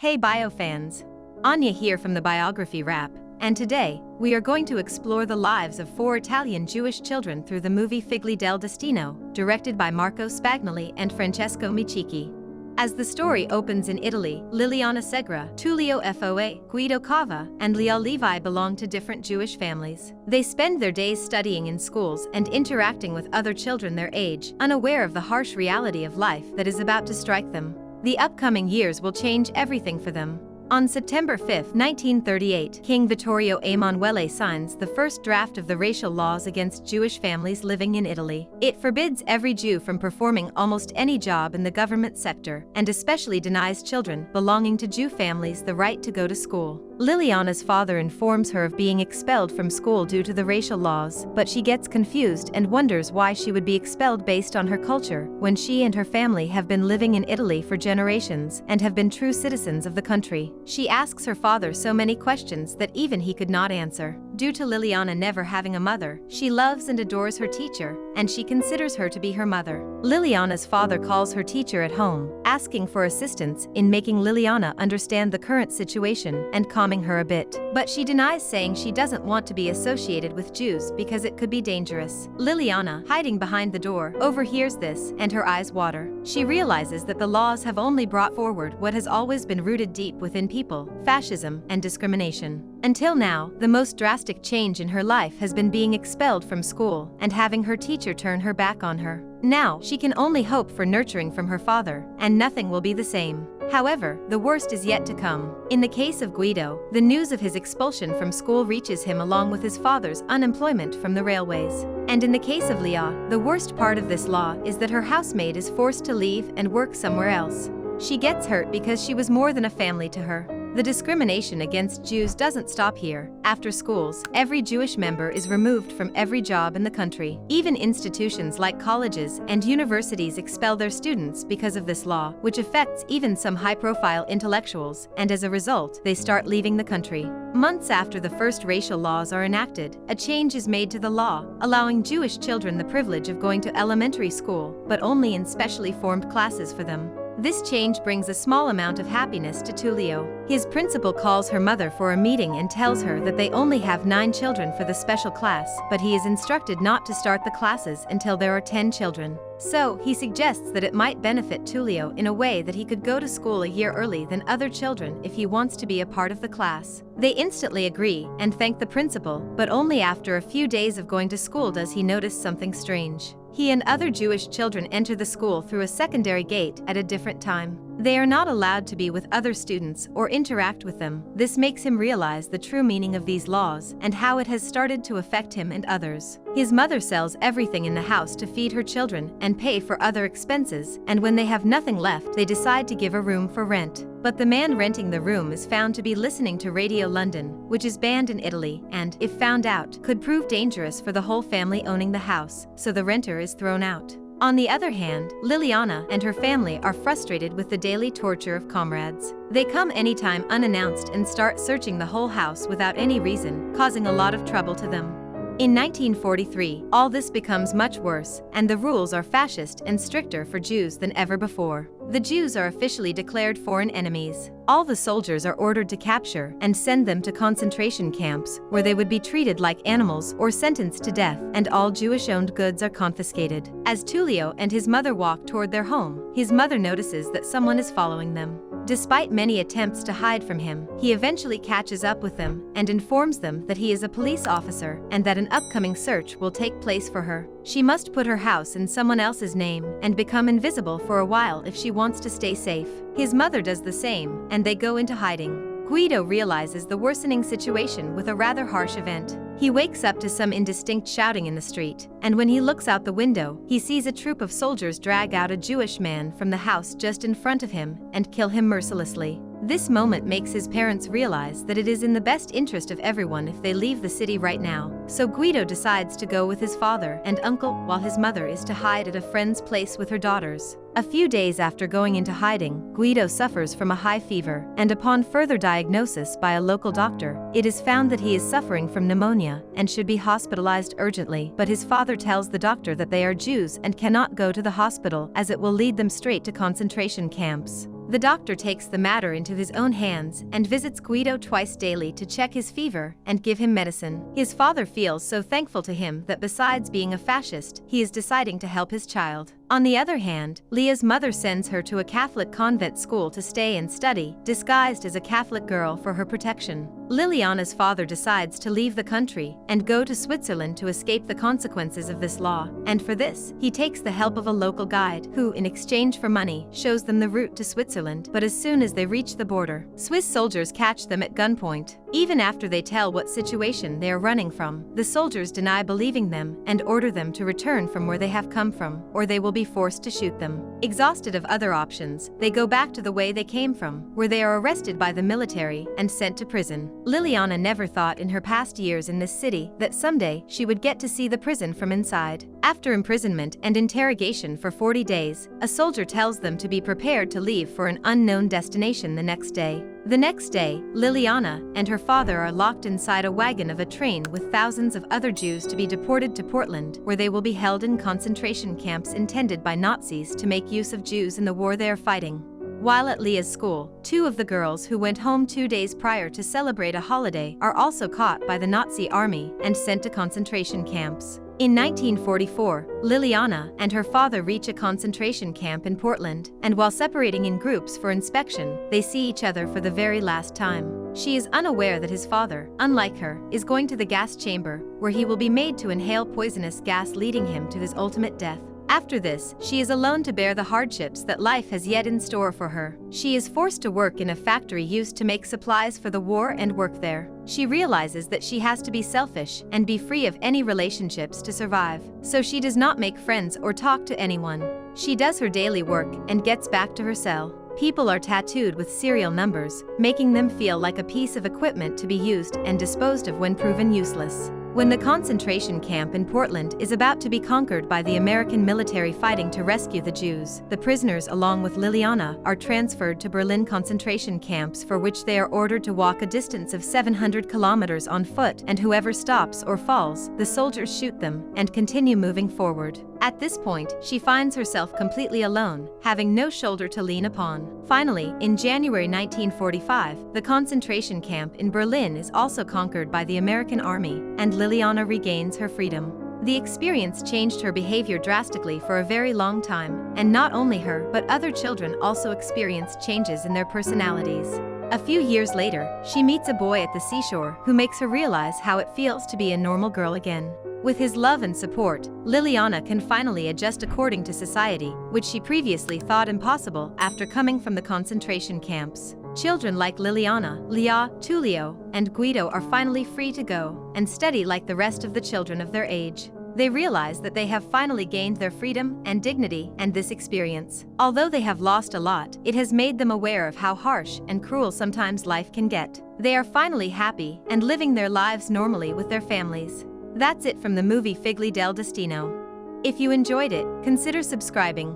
Hey bio fans! Anya here from the Biography Wrap, and today, we are going to explore the lives of 4 Italian Jewish children through the movie Figli Del Destino, directed by Marco Spagnoli and Francesco Micciche. As the story opens in Italy, Liliana Segre, Tulio Foa, Guido Cava, and Lia Levi belong to different Jewish families. They spend their days studying in schools and interacting with other children their age, unaware of the harsh reality of life that is about to strike them. The upcoming years will change everything for them. On September 5, 1938, King Vittorio Emanuele signs the first draft of the racial laws against Jewish families living in Italy. It forbids every Jew from performing almost any job in the government sector, and especially denies children belonging to Jew families the right to go to school. Liliana's father informs her of being expelled from school due to the racial laws, but she gets confused and wonders why she would be expelled based on her culture, when she and her family have been living in Italy for generations and have been true citizens of the country. She asks her father so many questions that even he could not answer. Due to Liliana never having a mother, she loves and adores her teacher, and she considers her to be her mother. Liliana's father calls her teacher at home, asking for assistance in making Liliana understand the current situation and calming her a bit. But she denies, saying she doesn't want to be associated with Jews because it could be dangerous. Liliana, hiding behind the door, overhears this, and her eyes water. She realizes that the laws have only brought forward what has always been rooted deep within people: fascism and discrimination. Until now, the most drastic change in her life has been being expelled from school and having her teacher turn her back on her. Now, she can only hope for nurturing from her father, and nothing will be the same. However, the worst is yet to come. In the case of Guido, the news of his expulsion from school reaches him along with his father's unemployment from the railways. And in the case of Lia, the worst part of this law is that her housemaid is forced to leave and work somewhere else. She gets hurt because she was more than a family to her. The discrimination against Jews doesn't stop here. After schools, every Jewish member is removed from every job in the country. Even institutions like colleges and universities expel their students because of this law, which affects even some high-profile intellectuals, and as a result, they start leaving the country. Months after the first racial laws are enacted, a change is made to the law, allowing Jewish children the privilege of going to elementary school, but only in specially formed classes for them. This change brings a small amount of happiness to Tulio. His principal calls her mother for a meeting and tells her that they only have 9 children for the special class, but he is instructed not to start the classes until there are 10 children. So, he suggests that it might benefit Tulio in a way that he could go to school a year early than other children if he wants to be a part of the class. They instantly agree and thank the principal, but only after a few days of going to school does he notice something strange. He and other Jewish children enter the school through a secondary gate at a different time. They are not allowed to be with other students or interact with them. This makes him realize the true meaning of these laws and how it has started to affect him and others. His mother sells everything in the house to feed her children and pay for other expenses, and when they have nothing left, they decide to give a room for rent. But the man renting the room is found to be listening to Radio London, which is banned in Italy and, if found out, could prove dangerous for the whole family owning the house, so the renter is thrown out. On the other hand, Liliana and her family are frustrated with the daily torture of comrades. They come anytime unannounced and start searching the whole house without any reason, causing a lot of trouble to them. In 1943, all this becomes much worse, and the rules are fascist and stricter for Jews than ever before. The Jews are officially declared foreign enemies. All the soldiers are ordered to capture and send them to concentration camps, where they would be treated like animals or sentenced to death, and all Jewish-owned goods are confiscated. As Tulio and his mother walk toward their home, his mother notices that someone is following them. Despite many attempts to hide from him, he eventually catches up with them and informs them that he is a police officer and that an upcoming search will take place for her. She must put her house in someone else's name and become invisible for a while if she wants to stay safe. His mother does the same, and they go into hiding. Guido realizes the worsening situation with a rather harsh event. He wakes up to some indistinct shouting in the street, and when he looks out the window, he sees a troop of soldiers drag out a Jewish man from the house just in front of him and kill him mercilessly. This moment makes his parents realize that it is in the best interest of everyone if they leave the city right now, so Guido decides to go with his father and uncle while his mother is to hide at a friend's place with her daughters. A few days after going into hiding, Guido suffers from a high fever, and upon further diagnosis by a local doctor, it is found that he is suffering from pneumonia and should be hospitalized urgently, but his father tells the doctor that they are Jews and cannot go to the hospital as it will lead them straight to concentration camps. The doctor takes the matter into his own hands and visits Guido twice daily to check his fever and give him medicine. His father feels so thankful to him that besides being a fascist, he is deciding to help his child. On the other hand, Lia's mother sends her to a Catholic convent school to stay and study, disguised as a Catholic girl for her protection. Liliana's father decides to leave the country and go to Switzerland to escape the consequences of this law, and for this, he takes the help of a local guide who, in exchange for money, shows them the route to Switzerland. But as soon as they reach the border, Swiss soldiers catch them at gunpoint. Even after they tell what situation they are running from, the soldiers deny believing them and order them to return from where they have come from, or they will be forced to shoot them. Exhausted of other options, they go back to the way they came from, where they are arrested by the military and sent to prison. Liliana never thought in her past years in this city that someday she would get to see the prison from inside. After imprisonment and interrogation for 40 days, a soldier tells them to be prepared to leave for an unknown destination the next day. The next day, Liliana and her father are locked inside a wagon of a train with thousands of other Jews to be deported to Portland, where they will be held in concentration camps intended by Nazis to make use of Jews in the war they are fighting. While at Lia's school, 2 of the girls who went home 2 days prior to celebrate a holiday are also caught by the Nazi army and sent to concentration camps. In 1944, Liliana and her father reach a concentration camp in Portland, and while separating in groups for inspection, they see each other for the very last time. She is unaware that his father, unlike her, is going to the gas chamber, where he will be made to inhale poisonous gas, leading him to his ultimate death. After this, she is alone to bear the hardships that life has yet in store for her. She is forced to work in a factory used to make supplies for the war and work there. She realizes that she has to be selfish and be free of any relationships to survive, so she does not make friends or talk to anyone. She does her daily work and gets back to her cell. People are tattooed with serial numbers, making them feel like a piece of equipment to be used and disposed of when proven useless. When the concentration camp in Portland is about to be conquered by the American military fighting to rescue the Jews, the prisoners along with Liliana are transferred to Berlin concentration camps, for which they are ordered to walk a distance of 700 kilometers on foot, and whoever stops or falls, the soldiers shoot them and continue moving forward. At this point, she finds herself completely alone, having no shoulder to lean upon. Finally, in January 1945, the concentration camp in Berlin is also conquered by the American army, and Liliana regains her freedom. The experience changed her behavior drastically for a very long time, and not only her but other children also experienced changes in their personalities. A few years later, she meets a boy at the seashore who makes her realize how it feels to be a normal girl again. With his love and support, Liliana can finally adjust according to society, which she previously thought impossible after coming from the concentration camps. Children like Liliana, Lia, Tulio, and Guido are finally free to go and study like the rest of the children of their age. They realize that they have finally gained their freedom and dignity, and this experience, although they have lost a lot, it has made them aware of how harsh and cruel sometimes life can get. They are finally happy and living their lives normally with their families. That's it from the movie Figli Del Destino. If you enjoyed it, consider subscribing.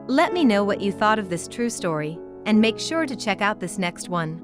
Let me know what you thought of this true story, and make sure to check out this next one.